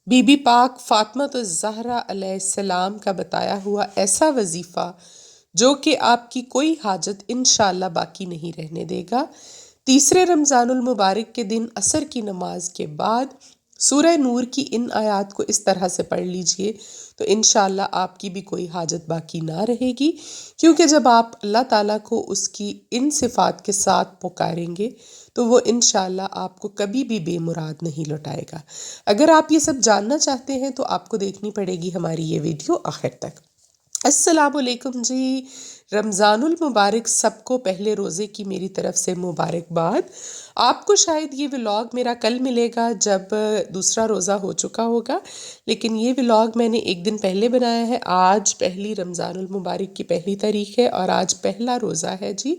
Be be پاک فاطمۃ الزہرا علیہ السلام کا بتایا ہوا ایسا وظیفہ جو کہ آپ کی کوئی حاجت انشاءاللہ باقی نہیں رہنے دے گا۔ تیسرے رمضان المبارک کے دن عصر کی نماز کے بعد سورہ نور کی ان آیات کو اس طرح سے پڑھ لیجئے تو انشاءاللہ آپ کی بھی کوئی حاجت باقی نہ رہے گی، کیونکہ جب آپ اللہ تعالیٰ کو اس کی ان صفات کے ساتھ پکاریں گے تو وہ انشاءاللہ آپ کو کبھی بھی بے مراد نہیں لوٹائے گا۔ اگر آپ یہ سب جاننا چاہتے ہیں تو آپ کو دیکھنی پڑے گی ہماری یہ ویڈیو آخر تک۔ السلام علیکم جی، رمضان المبارک سب کو پہلے روزے کی میری طرف سے مبارکباد۔ آپ کو شاید یہ ولاگ میرا کل ملے گا جب دوسرا روزہ ہو چکا ہوگا، لیکن یہ ولاگ میں نے ایک دن پہلے بنایا ہے۔ آج پہلی رمضان المبارک کی پہلی تاریخ ہے اور آج پہلا روزہ ہے جی،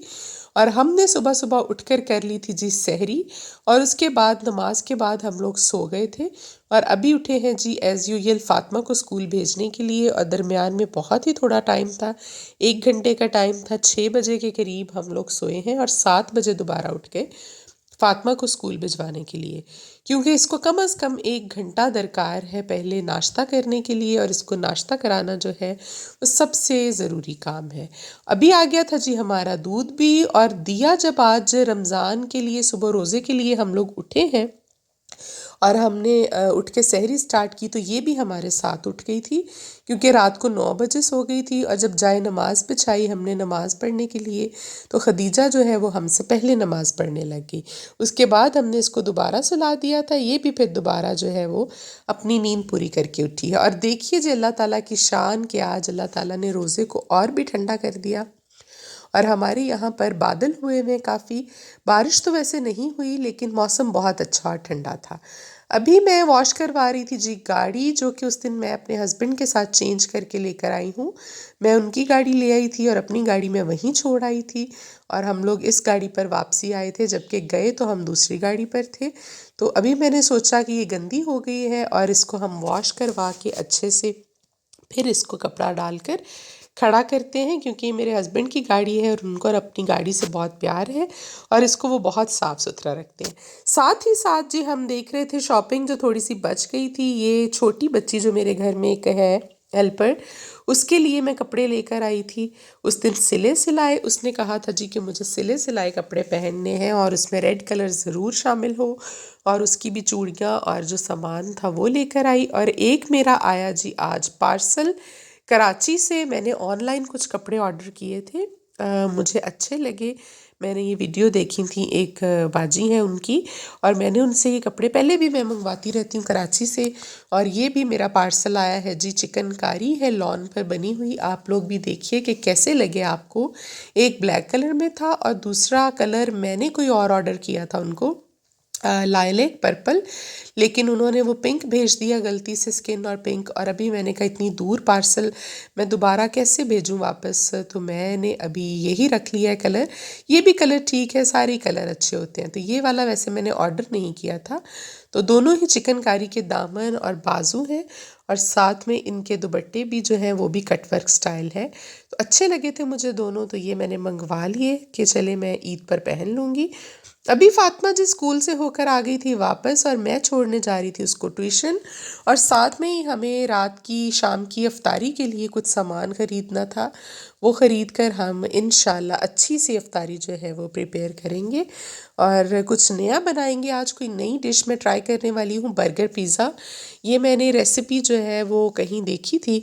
اور ہم نے صبح صبح اٹھ کر لی تھی جی سحری، اور اس کے بعد نماز کے بعد ہم لوگ سو گئے تھے اور ابھی اٹھے ہیں جی ایز یوزل فاطمہ کو اسکول بھیجنے کے لیے، اور درمیان میں بہت ہی تھوڑا ٹائم تھا، 1 گھنٹے کا ٹائم تھا۔ 6 بجے کے قریب ہم لوگ سوئے ہیں اور 7 بجے دوبارہ اٹھ کے فاطمہ کو اسکول بھجوانے کے لیے، کیونکہ اس کو کم از کم 1 گھنٹہ درکار ہے پہلے ناشتہ کرنے کے لیے، اور اس کو ناشتہ کرانا جو ہے وہ سب سے ضروری کام ہے۔ ابھی آ گیا تھا جی ہمارا دودھ بھی، اور دیا جب آج رمضان کے لیے صبح روزے کے لیے ہم لوگ اٹھے ہیں اور ہم نے اٹھ کے سحری سٹارٹ کی، تو یہ بھی ہمارے ساتھ اٹھ گئی تھی کیونکہ رات کو 9 بجے سو گئی تھی، اور جب جائے نماز بچھائی ہم نے نماز پڑھنے کے لیے تو خدیجہ جو ہے وہ ہم سے پہلے نماز پڑھنے لگ گئی۔ اس کے بعد ہم نے اس کو دوبارہ سلا دیا تھا، یہ بھی پھر دوبارہ جو ہے وہ اپنی نیند پوری کر کے اٹھی ہے۔ اور دیکھیے جی اللہ تعالیٰ کی شان کہ آج اللہ تعالیٰ نے روزے کو اور بھی ٹھنڈا کر دیا، اور ہمارے یہاں پر بادل ہوئے ہوئے کافی، بارش تو ویسے نہیں ہوئی لیکن موسم بہت اچھا اور ٹھنڈا تھا۔ ابھی میں واش کروا رہی تھی جی گاڑی، جو کہ اس دن میں اپنے ہسبینڈ کے ساتھ چینج کر کے لے کر آئی ہوں۔ میں ان کی گاڑی لے آئی تھی اور اپنی گاڑی میں وہیں چھوڑ آئی تھی، اور ہم لوگ اس گاڑی پر واپسی آئے تھے، جبکہ گئے تو ہم دوسری گاڑی پر تھے۔ تو ابھی میں نے سوچا کہ یہ گندی ہو گئی ہے اور اس کو ہم واش کروا کے اچھے سے پھر اس کو کپڑا ڈال کر کھڑا کرتے ہیں، کیونکہ یہ میرے ہسبینڈ کی گاڑی ہے اور ان کو اور اپنی گاڑی سے بہت پیار ہے اور اس کو وہ بہت صاف ستھرا رکھتے ہیں۔ ساتھ ہی ساتھ جی ہم دیکھ رہے تھے شاپنگ جو تھوڑی سی بچ گئی تھی، یہ چھوٹی بچی جو میرے گھر میں ایک ہے ہیلپر، اس کے لیے میں کپڑے لے کر آئی تھی۔ اس دن سلے سلائے اس نے کہا تھا جی کہ مجھے سلے سلائے کپڑے پہننے ہیں اور اس میں ریڈ کلر ضرور شامل ہو، اور اس کی بھی چوڑیاں اور جو سامان تھا وہ لے کر آئی۔ اور ایک میرا آیا جی آج پارسل کراچی سے، میں نے آن لائن کچھ کپڑے آرڈر کیے تھے، مجھے اچھے لگے، میں نے یہ ویڈیو دیکھی تھی ایک باجی ہیں ان کی، اور میں نے ان سے یہ کپڑے پہلے بھی میں منگواتی رہتی ہوں کراچی سے، اور یہ بھی میرا پارسل آیا ہے جی، چکن کاری ہے لان پر بنی ہوئی، آپ لوگ بھی دیکھیے کہ کیسے لگے آپ کو۔ ایک بلیک کلر میں تھا اور دوسرا کلر میں نے کوئی اور آرڈر کیا تھا ان کو، لائلیک پرپل، لیکن انہوں نے وہ پنک بھیج دیا غلطی سے، سکن اور پنک، اور ابھی میں نے کہا اتنی دور پارسل میں دوبارہ کیسے بھیجوں واپس، تو میں نے ابھی یہی رکھ لیا ہے کلر۔ یہ بھی کلر ٹھیک ہے، سارے کلر اچھے ہوتے ہیں، تو یہ والا ویسے میں نے آرڈر نہیں کیا تھا۔ تو دونوں ہی چکن کاری کے دامن اور بازو ہیں، اور ساتھ میں ان کے دوپٹے بھی جو ہیں وہ بھی کٹ ورک سٹائل ہے، تو اچھے لگے تھے مجھے دونوں، تو یہ میں نے منگوا لیے کہ چلے میں عید پر پہن لوں گی۔ ابھی فاطمہ جی اسکول سے ہو کر آ گئی تھی واپس، اور میں چھوڑنے جا رہی تھی اس کو ٹیوشن، اور ساتھ میں ہی ہمیں رات کی شام کی افطاری کے لیے کچھ سامان خریدنا تھا، وہ خرید کر ہم انشاءاللہ اچھی سی افطاری جو ہے وہ پریپیئر کریں گے اور کچھ نیا بنائیں گے۔ آج کوئی نئی ڈش میں ٹرائی کرنے والی ہوں، برگر پیزا۔ یہ میں نے ریسیپی جو ہے وہ کہیں دیکھی تھی،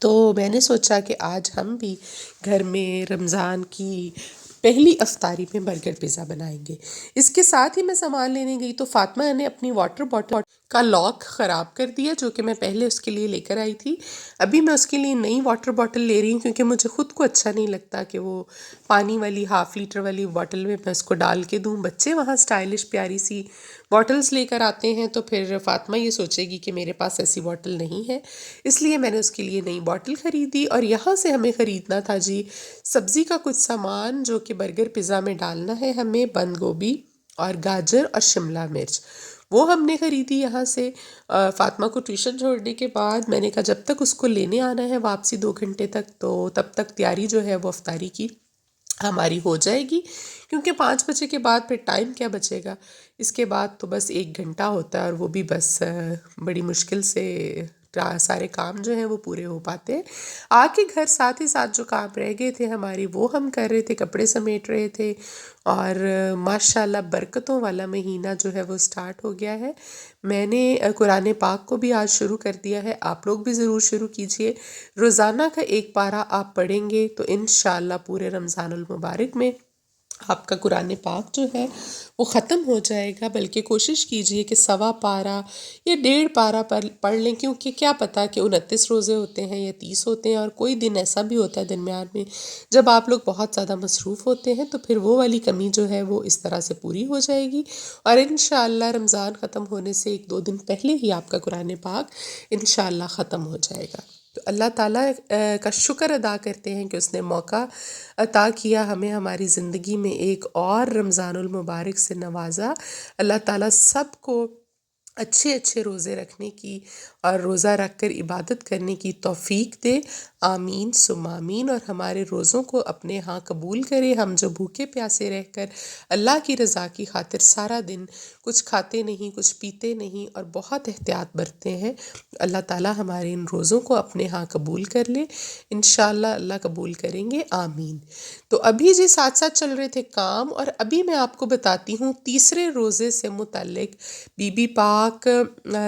تو میں نے سوچا کہ آج ہم بھی گھر میں رمضان کی پہلی افطاری میں برگر پیزا بنائیں گے۔ اس کے ساتھ ہی میں سامان لینے گئی تو فاطمہ نے اپنی واٹر بوٹل کا لاک خراب کر دیا، جو کہ میں پہلے اس کے لیے لے کر آئی تھی۔ ابھی میں اس کے لیے نئی واٹر بوٹل لے رہی ہوں، کیونکہ مجھے خود کو اچھا نہیں لگتا کہ وہ پانی والی 1/2 لیٹر والی بوٹل میں اس کو ڈال کے دوں۔ بچے وہاں سٹائلش پیاری سی بوٹلز لے کر آتے ہیں، تو پھر فاطمہ یہ سوچے گی کہ میرے پاس ایسی بوٹل نہیں ہے، اس لیے میں نے اس کے لیے نئی بوٹل خریدی۔ اور یہاں سے ہمیں خریدنا تھا جی سبزی کا کچھ سامان، جو کہ برگر پیزا میں ڈالنا ہے ہمیں، بند گوبھی اور گاجر اور شملہ مرچ، وہ ہم نے خریدی یہاں سے۔ فاطمہ کو ٹیوشن چھوڑنے کے بعد میں نے کہا جب تک اس کو لینے آنا ہے واپسی 2 گھنٹے تک، تو تب تک تیاری جو ہے وہ افطاری کی ہماری ہو جائے گی، کیونکہ 5 بجے کے بعد پھر ٹائم کیا بچے گا؟ اس کے بعد تو بس 1 گھنٹہ ہوتا ہے، اور وہ بھی بس بڑی مشکل سے سارے کام جو ہیں وہ پورے ہو پاتے ہیں۔ آ کے گھر ساتھ ہی ساتھ جو کام رہ گئے تھے ہماری، وہ ہم کر رہے تھے، کپڑے سمیٹ رہے تھے، اور ماشاءاللہ برکتوں والا مہینہ جو ہے وہ سٹارٹ ہو گیا ہے۔ میں نے قرآن پاک کو بھی آج شروع کر دیا ہے، آپ لوگ بھی ضرور شروع کیجئے۔ روزانہ کا ایک پارہ آپ پڑھیں گے تو انشاءاللہ پورے رمضان المبارک میں آپ کا قرآن پاک جو ہے وہ ختم ہو جائے گا، بلکہ کوشش کیجئے کہ 1.25 پارہ یا 1.5 پارہ پڑھ لیں، کیونکہ کیا پتہ کہ 29 روزے ہوتے ہیں یا 30 ہوتے ہیں، اور کوئی دن ایسا بھی ہوتا ہے درمیان میں جب آپ لوگ بہت زیادہ مصروف ہوتے ہیں، تو پھر وہ والی کمی جو ہے وہ اس طرح سے پوری ہو جائے گی، اور انشاءاللہ رمضان ختم ہونے سے 1-2 دن پہلے ہی آپ کا قرآن پاک انشاءاللہ ختم ہو جائے گا۔ تو اللہ تعالیٰ کا شکر ادا کرتے ہیں کہ اس نے موقع عطا کیا ہمیں، ہماری زندگی میں ایک اور رمضان المبارک سے نوازا۔ اللہ تعالیٰ سب کو اچھے اچھے روزے رکھنے کی اور روزہ رکھ کر عبادت کرنے کی توفیق دے، آمین ثم آمین، اور ہمارے روزوں کو اپنے ہاں قبول کرے۔ ہم جو بھوکے پیاسے رہ کر اللہ کی رضا کی خاطر سارا دن کچھ کھاتے نہیں، کچھ پیتے نہیں، اور بہت احتیاط برتتے ہیں، اللہ تعالیٰ ہمارے ان روزوں کو اپنے ہاں قبول کر لے، انشاءاللہ اللہ قبول کریں گے، آمین۔ تو ابھی جی ساتھ ساتھ چل رہے تھے کام، اور ابھی میں آپ کو بتاتی ہوں تیسرے روزے سے متعلق بی بی پاک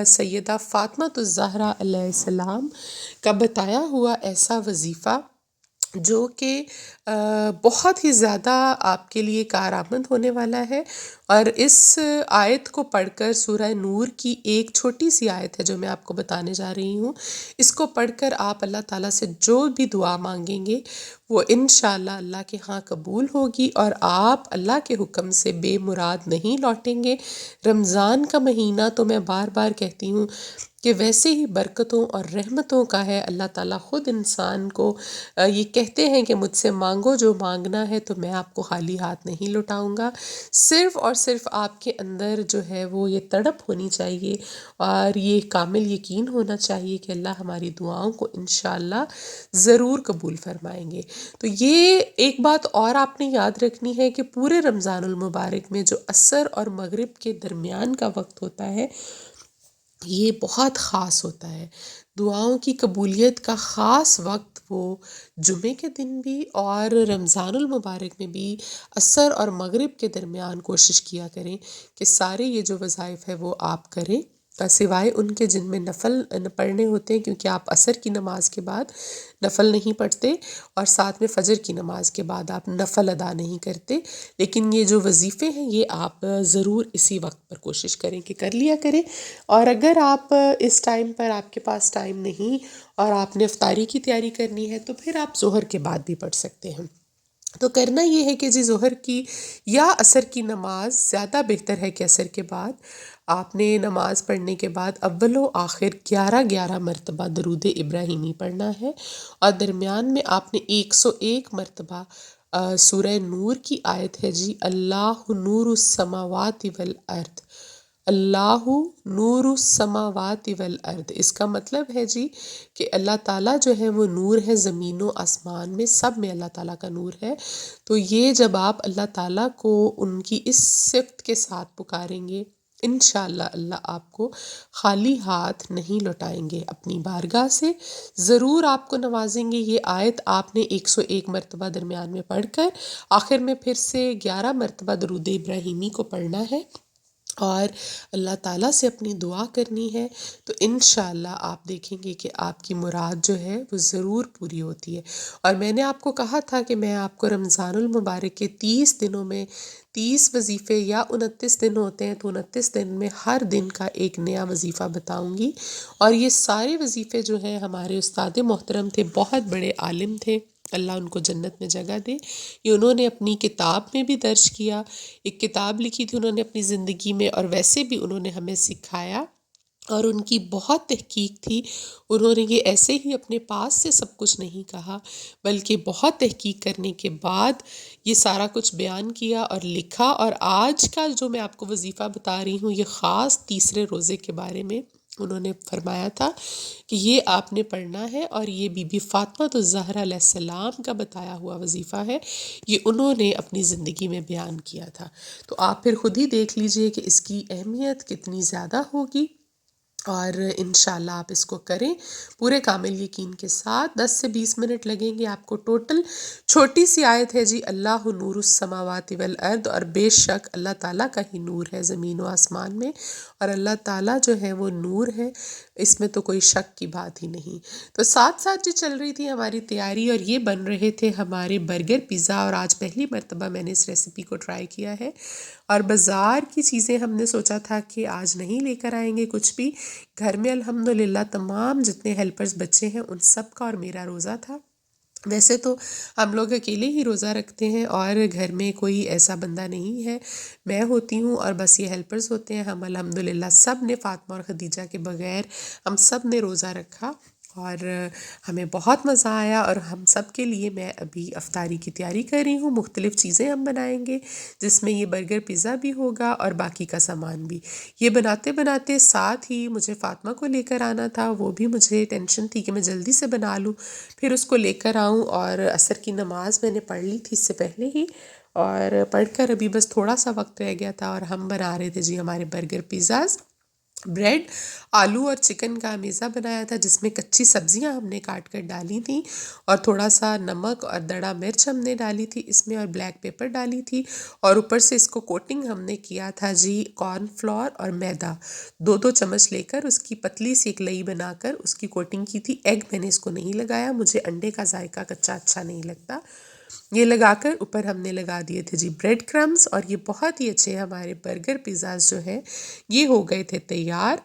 سیدہ فاطمہ الزہرا علیہ السلام کا بتایا ہوا ایسا وظیفہ جو کہ بہت ہی زیادہ آپ کے لیے کارآمد ہونے والا ہے۔ اور اس آیت کو پڑھ کر، سورہ نور کی ایک چھوٹی سی آیت ہے جو میں آپ کو بتانے جا رہی ہوں، اس کو پڑھ کر آپ اللہ تعالیٰ سے جو بھی دعا مانگیں گے وہ انشاءاللہ اللہ کے ہاں قبول ہوگی، اور آپ اللہ کے حکم سے بے مراد نہیں لوٹیں گے۔ رمضان کا مہینہ تو میں بار بار کہتی ہوں کہ ویسے ہی برکتوں اور رحمتوں کا ہے، اللہ تعالیٰ خود انسان کو یہ کہتے ہیں کہ مجھ سے مانگو جو مانگنا ہے، تو میں آپ کو خالی ہاتھ نہیں لوٹاؤں گا۔ صرف اور صرف آپ کے اندر جو ہے وہ یہ تڑپ ہونی چاہیے، اور یہ کامل یقین ہونا چاہیے کہ اللہ ہماری دعاؤں کو انشاءاللہ ضرور قبول فرمائیں گے۔ تو یہ ایک بات اور آپ نے یاد رکھنی ہے کہ پورے رمضان المبارک میں جو عصر اور مغرب کے درمیان کا وقت ہوتا ہے، یہ بہت خاص ہوتا ہے۔ دعاؤں کی قبولیت کا خاص وقت وہ جمعے کے دن بھی اور رمضان المبارک میں بھی عصر اور مغرب کے درمیان کوشش کیا کریں کہ سارے یہ جو وظائف ہے وہ آپ کریں، سوائے ان کے جن میں نفل پڑھنے ہوتے ہیں، کیونکہ آپ عصر کی نماز کے بعد نفل نہیں پڑھتے، اور ساتھ میں فجر کی نماز کے بعد آپ نفل ادا نہیں کرتے، لیکن یہ جو وظیفے ہیں یہ آپ ضرور اسی وقت پر کوشش کریں کہ کر لیا کریں۔ اور اگر آپ اس ٹائم پر آپ کے پاس ٹائم نہیں اور آپ نے افطاری کی تیاری کرنی ہے، تو پھر آپ ظہر کے بعد بھی پڑھ سکتے ہیں۔ تو کرنا یہ ہے کہ جی ظہر کی یا عصر کی نماز زیادہ بہتر ہے کہ عصر کے بعد آپ نے نماز پڑھنے کے بعد اول و آخر 11 مرتبہ درود ابراہیمی پڑھنا ہے، اور درمیان میں آپ نے 101 مرتبہ سورہ نور کی آیت ہے جی، اللہ نور السماوات والارض، اللہ نور السماوات والارض، اس کا مطلب ہے جی کہ اللہ تعالیٰ جو ہے وہ نور ہے، زمین و آسمان میں سب میں اللہ تعالیٰ کا نور ہے۔ تو یہ جب آپ اللہ تعالیٰ کو ان کی اس صفت کے ساتھ پکاریں گے، انشاءاللہ اللہ آپ کو خالی ہاتھ نہیں لوٹائیں گے، اپنی بارگاہ سے ضرور آپ کو نوازیں گے۔ یہ آیت آپ نے 101 مرتبہ درمیان میں پڑھ کر آخر میں پھر سے 11 مرتبہ درود ابراہیمی کو پڑھنا ہے، اور اللہ تعالیٰ سے اپنی دعا کرنی ہے، تو انشاءاللہ آپ دیکھیں گے کہ آپ کی مراد جو ہے وہ ضرور پوری ہوتی ہے۔ اور میں نے آپ کو کہا تھا کہ میں آپ کو رمضان المبارک کے 30 دنوں میں 30 وظیفے، یا 29 دن ہوتے ہیں تو 29 دن میں ہر دن کا ایک نیا وظیفہ بتاؤں گی، اور یہ سارے وظیفے جو ہیں ہمارے استاد محترم تھے، بہت بڑے عالم تھے، اللہ ان کو جنت میں جگہ دے، یہ انہوں نے اپنی کتاب میں بھی درج کیا، ایک کتاب لکھی تھی انہوں نے اپنی زندگی میں، اور ویسے بھی انہوں نے ہمیں سکھایا، اور ان کی بہت تحقیق تھی۔ انہوں نے یہ ایسے ہی اپنے پاس سے سب کچھ نہیں کہا، بلکہ بہت تحقیق کرنے کے بعد یہ سارا کچھ بیان کیا اور لکھا۔ اور آج کا جو میں آپ کو وظیفہ بتا رہی ہوں یہ خاص تیسرے روزے کے بارے میں انہوں نے فرمایا تھا کہ یہ آپ نے پڑھنا ہے، اور یہ بی بی فاطمہ الزہرا علیہ السلام کا بتایا ہوا وظیفہ ہے، یہ انہوں نے اپنی زندگی میں بیان کیا تھا۔ تو آپ پھر خود ہی دیکھ لیجئے کہ اس کی اہمیت کتنی زیادہ ہوگی، اور انشاءاللہ آپ اس کو کریں پورے کامل یقین کے ساتھ۔ 10 سے 20 منٹ لگیں گے آپ کو ٹوٹل۔ چھوٹی سی آیت ہے جی، اللہ نور السماوات والارض، اور بے شک اللہ تعالیٰ کا ہی نور ہے زمین و آسمان میں، اور اللہ تعالیٰ جو ہے وہ نور ہے، اس میں تو کوئی شک کی بات ہی نہیں۔ تو ساتھ ساتھ جو چل رہی تھی ہماری تیاری، اور یہ بن رہے تھے ہمارے برگر پیزا، اور آج پہلی مرتبہ میں نے اس ریسیپی کو ٹرائی کیا ہے، اور بازار کی چیزیں ہم نے سوچا تھا کہ آج نہیں لے کر آئیں گے کچھ بھی، گھر میں الحمدللہ تمام جتنے ہیلپرز بچے ہیں ان سب کا اور میرا روزہ تھا۔ ویسے تو ہم لوگ اکیلے ہی روزہ رکھتے ہیں، اور گھر میں کوئی ایسا بندہ نہیں ہے، میں ہوتی ہوں اور بس یہ ہیلپرز ہوتے ہیں۔ ہم الحمدللہ سب نے، فاطمہ اور خدیجہ کے بغیر ہم سب نے روزہ رکھا، اور ہمیں بہت مزہ آیا، اور ہم سب کے لیے میں ابھی افطاری کی تیاری کر رہی ہوں۔ مختلف چیزیں ہم بنائیں گے، جس میں یہ برگر پیزا بھی ہوگا اور باقی کا سامان بھی۔ یہ بناتے بناتے ساتھ ہی مجھے فاطمہ کو لے کر آنا تھا، وہ بھی مجھے ٹینشن تھی کہ میں جلدی سے بنا لوں، پھر اس کو لے کر آؤں، اور عصر کی نماز میں نے پڑھ لی تھی اس سے پہلے ہی، اور پڑھ کر ابھی بس تھوڑا سا وقت رہ گیا تھا، اور ہم بنا رہے تھے جی ہمارے برگر پیزاز۔ بریڈ، آلو اور چکن کا میزہ بنایا تھا، جس میں کچی سبزیاں ہم نے کاٹ کر ڈالی تھیں، اور تھوڑا سا نمک اور دڑا مرچ ہم نے ڈالی تھی اس میں، اور بلیک پیپر ڈالی تھی، اور اوپر سے اس کو کوٹنگ ہم نے کیا تھا جی کارن فلور اور میدا، 2 چمچ لے کر اس کی پتلی سی ایک لئی بنا کر اس کی کوٹنگ کی تھی۔ ایگ میں نے اس کو نہیں لگایا، مجھے انڈے کا ذائقہ کچا اچھا نہیں لگتا۔ یہ لگا کر اوپر ہم نے لگا دیے تھے جی بریڈ کرمز، اور یہ بہت ہی اچھے ہمارے برگر پیزاز جو ہیں یہ ہو گئے تھے تیار،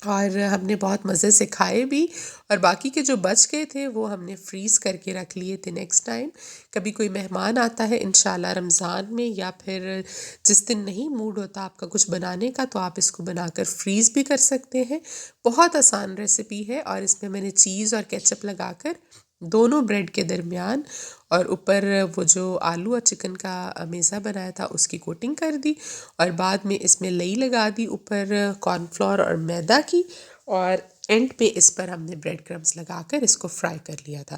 اور ہم نے بہت مزے سے کھائے بھی، اور باقی کے جو بچ گئے تھے وہ ہم نے فریز کر کے رکھ لیے تھے نیکسٹ ٹائم کبھی کوئی مہمان آتا ہے انشاءاللہ رمضان میں، یا پھر جس دن نہیں موڈ ہوتا آپ کا کچھ بنانے کا، تو آپ اس کو بنا کر فریز بھی کر سکتے ہیں۔ بہت آسان ریسیپی ہے، اور اس میں میں نے چیز اور کیچپ لگا کر دونوں بریڈ کے درمیان، اور اوپر وہ جو آلو اور چکن کا میزہ بنایا تھا اس کی کوٹنگ کر دی، اور بعد میں اس میں لئی لگا دی اوپر کارن فلور اور میدا کی، اور اینڈ پہ اس پر ہم نے بریڈ کرمز لگا کر اس کو فرائی کر لیا تھا۔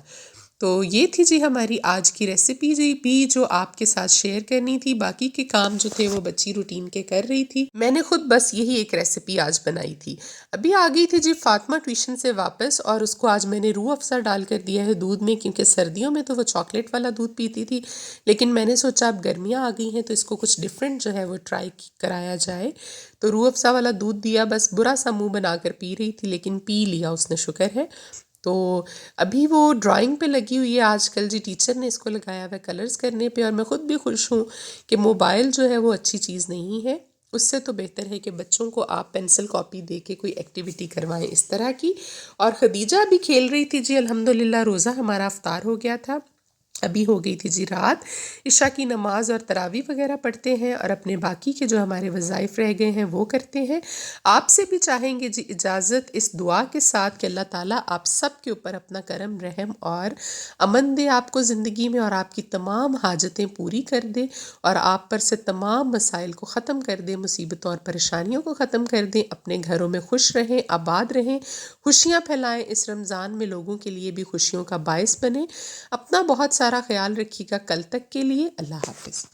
تو یہ تھی جی ہماری آج کی ریسیپی جی بھی، جو آپ کے ساتھ شیئر کرنی تھی۔ باقی کے کام جو تھے وہ بچی روٹین کے کر رہی تھی، میں نے خود بس یہی ایک ریسیپی آج بنائی تھی۔ ابھی آ گئی تھی جی فاطمہ ٹیوشن سے واپس، اور اس کو آج میں نے روح افزا ڈال کر دیا ہے دودھ میں، کیونکہ سردیوں میں تو وہ چاکلیٹ والا دودھ پیتی تھی، لیکن میں نے سوچا اب گرمیاں آ گئی ہیں تو اس کو کچھ ڈفرینٹ جو ہے وہ ٹرائی کرایا جائے، تو روح افزا والا دودھ دیا، بس برا سا منہ بنا کر پی رہی تھی، لیکن پی لیا اس نے، شکر ہے۔ تو ابھی وہ ڈرائنگ پہ لگی ہوئی ہے آج کل جی، ٹیچر نے اس کو لگایا ہوا ہے کلرز کرنے پہ، اور میں خود بھی خوش ہوں کہ موبائل جو ہے وہ اچھی چیز نہیں ہے، اس سے تو بہتر ہے کہ بچوں کو آپ پینسل کاپی دے کے کوئی ایکٹیویٹی کروائیں اس طرح کی۔ اور خدیجہ بھی کھیل رہی تھی جی، الحمدللہ روزہ ہمارا افطار ہو گیا تھا، ابھی ہو گئی تھی جی رات، عشاء کی نماز اور تراویح وغیرہ پڑھتے ہیں، اور اپنے باقی کے جو ہمارے وظائف رہ گئے ہیں وہ کرتے ہیں۔ آپ سے بھی چاہیں گے جی اجازت اس دعا کے ساتھ کہ اللہ تعالیٰ آپ سب کے اوپر اپنا کرم رحم اور امن دے آپ کو زندگی میں، اور آپ کی تمام حاجتیں پوری کر دے، اور آپ پر سے تمام مسائل کو ختم کر دے، مصیبتوں اور پریشانیوں کو ختم کر دیں، اپنے گھروں میں خوش رہیں، آباد رہیں، خوشیاں پھیلائیں، اس رمضان میں لوگوں کے لیے بھی خوشیوں کا باعث بنے۔ اپنا بہت سارا خیال رکھیے گا کل تک کے لیے، اللہ حافظ۔